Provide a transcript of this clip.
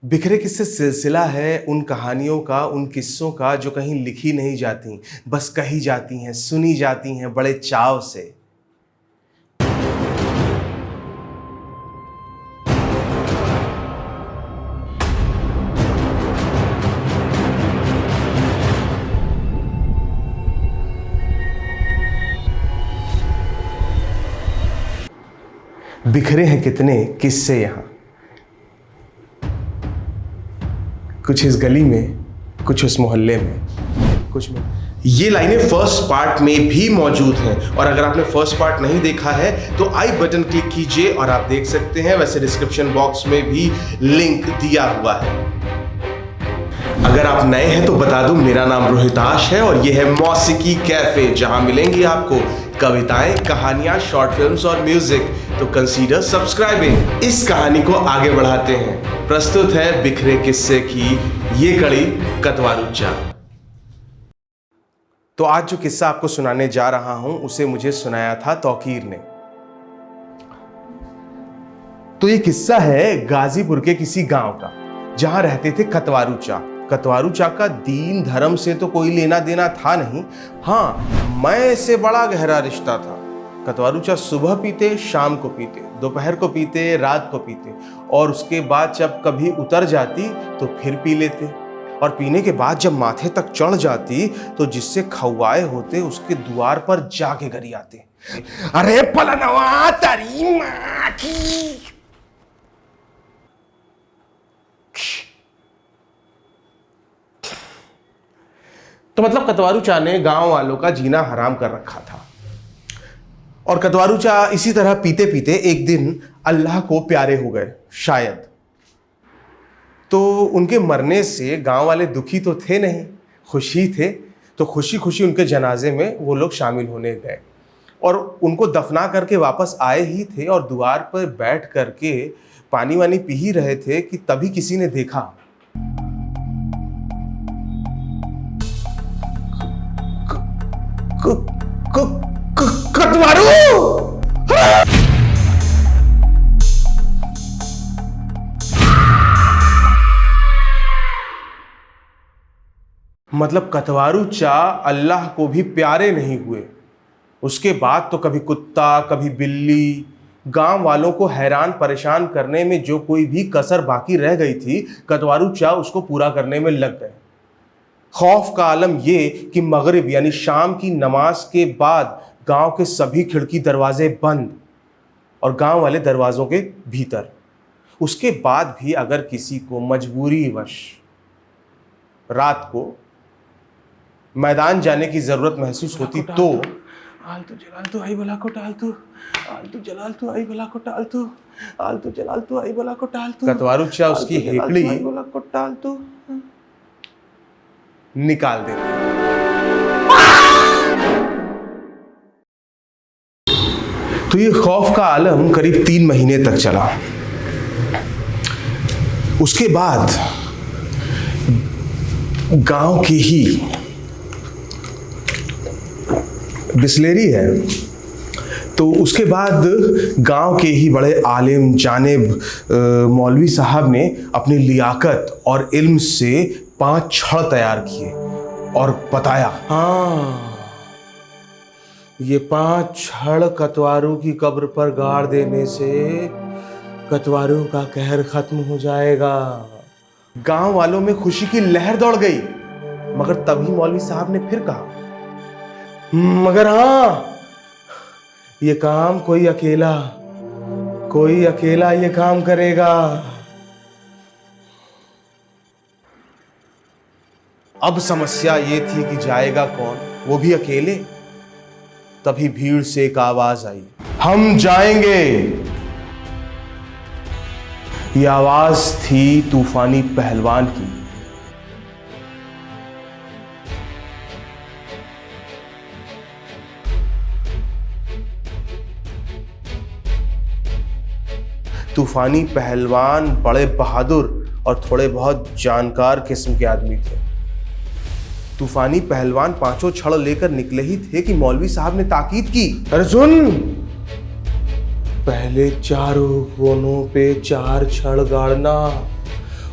बिखरे किस्से सिलसिला है उन कहानियों का, उन किस्सों का जो कहीं लिखी नहीं जाती, बस कही जाती हैं, सुनी जाती हैं बड़े चाव से। बिखरे हैं कितने किस्से यहाँ, कुछ इस गली में, कुछ उस मोहल्ले में, कुछ में। ये लाइनें फर्स्ट पार्ट में भी मौजूद हैं और अगर आपने फर्स्ट पार्ट नहीं देखा है तो आई बटन क्लिक कीजिए और आप देख सकते हैं। वैसे डिस्क्रिप्शन बॉक्स में भी लिंक दिया हुआ है। अगर आप नए हैं तो बता दूं, मेरा नाम रोहिताश है और यह है मौसीकी कैफे, जहां मिलेंगी आपको कविताएं, कहानियां, शॉर्ट फिल्म्स और म्यूजिक। तो कंसीडर सब्सक्राइबिंग। इस कहानी को आगे बढ़ाते हैं। प्रस्तुत है बिखरे किस्से की ये कड़ी कतवारुच्चा। तो आज जो किस्सा आपको सुनाने जा रहा हूं उसे मुझे सुनाया था तौकीर ने। तो ये किस्सा है गाजीपुर के किसी गांव का, जहां रहते थे कतवारुच्चा। कतवारुच्चा का दीन धर्म से तो कोई लेना देना था नहीं, हाँ मैं से बड़ा गहरा रिश्ता था। कतवारुच्चा सुबह पीते, शाम को पीते, दोपहर को पीते, रात को पीते और उसके बाद जब कभी उतर जाती तो फिर पी लेते और पीने के बाद जब माथे तक चढ़ जाती तो जिससे खौआए होते उसके द्वार पर जाके गरी आते, अरे पलनवा तेरी मां की। तो मतलब कतवारुच्चा ने गांव वालों का जीना हराम कर रखा था और कतवारुच्चा इसी तरह पीते पीते एक दिन अल्लाह को प्यारे हो गए शायद। तो उनके मरने से गांव वाले दुखी तो थे नहीं, खुशी थे। तो खुशी खुशी उनके जनाजे में वो लोग शामिल होने गए और उनको दफना करके वापस आए ही थे और द्वार पर बैठ करके पानी वानी पी ही रहे थे कि तभी किसी ने देखा कतवारू। मतलब कतवारुच्चा अल्लाह को भी प्यारे नहीं हुए। उसके बाद तो कभी कुत्ता, कभी बिल्ली, गांव वालों को हैरान परेशान करने में जो कोई भी कसर बाकी रह गई थी, कतवारुच्चा उसको पूरा करने में लग गए। खौफ का आलम ये कि मगरिब यानी शाम की नमाज के बाद गांव के सभी खिड़की दरवाजे बंद और गांव वाले दरवाजों के भीतर। उसके बाद भी अगर किसी को मजबूरी वश रात को मैदान जाने की जरूरत महसूस होती तो आलतू जलालतू आई भला को टालतू, आलतू जलालतू आई भला को टालतू, आलतू जलालतू आई भला को टालतू। कतवारुच्चा उसकी हेकड़ी आई भला को टालतू निकाल दे। तो ये खौफ का आलम करीब 3 महीने तक चला। उसके बाद गांव की ही बिस्लेरी है, तो उसके बाद गांव के ही बड़े आलिम जानिब मौलवी साहब ने अपनी लियाकत और इल्म से 5 छड़ तैयार किए और बताया, हाँ ये 5 छड़ कतवारू की कब्र पर गाड़ देने से कतवारू का कहर खत्म हो जाएगा। गांव वालों में खुशी की लहर दौड़ गई, मगर तभी मौलवी साहब ने फिर कहा, मगर हाँ ये काम कोई अकेला ये काम करेगा। अब समस्या ये थी कि जाएगा कौन, वो भी अकेले। तभी भीड़ से एक आवाज आई, हम जाएंगे। ये आवाज थी तूफानी पहलवान की। तूफानी पहलवान बड़े बहादुर और थोड़े बहुत जानकार किस्म के आदमी थे। तूफानी पहलवान 5 छड़ लेकर निकले ही थे कि मौलवी साहब ने ताकीद की, अरे सुन, पहले चारों कोनों पे 4 छड़ गाड़ना,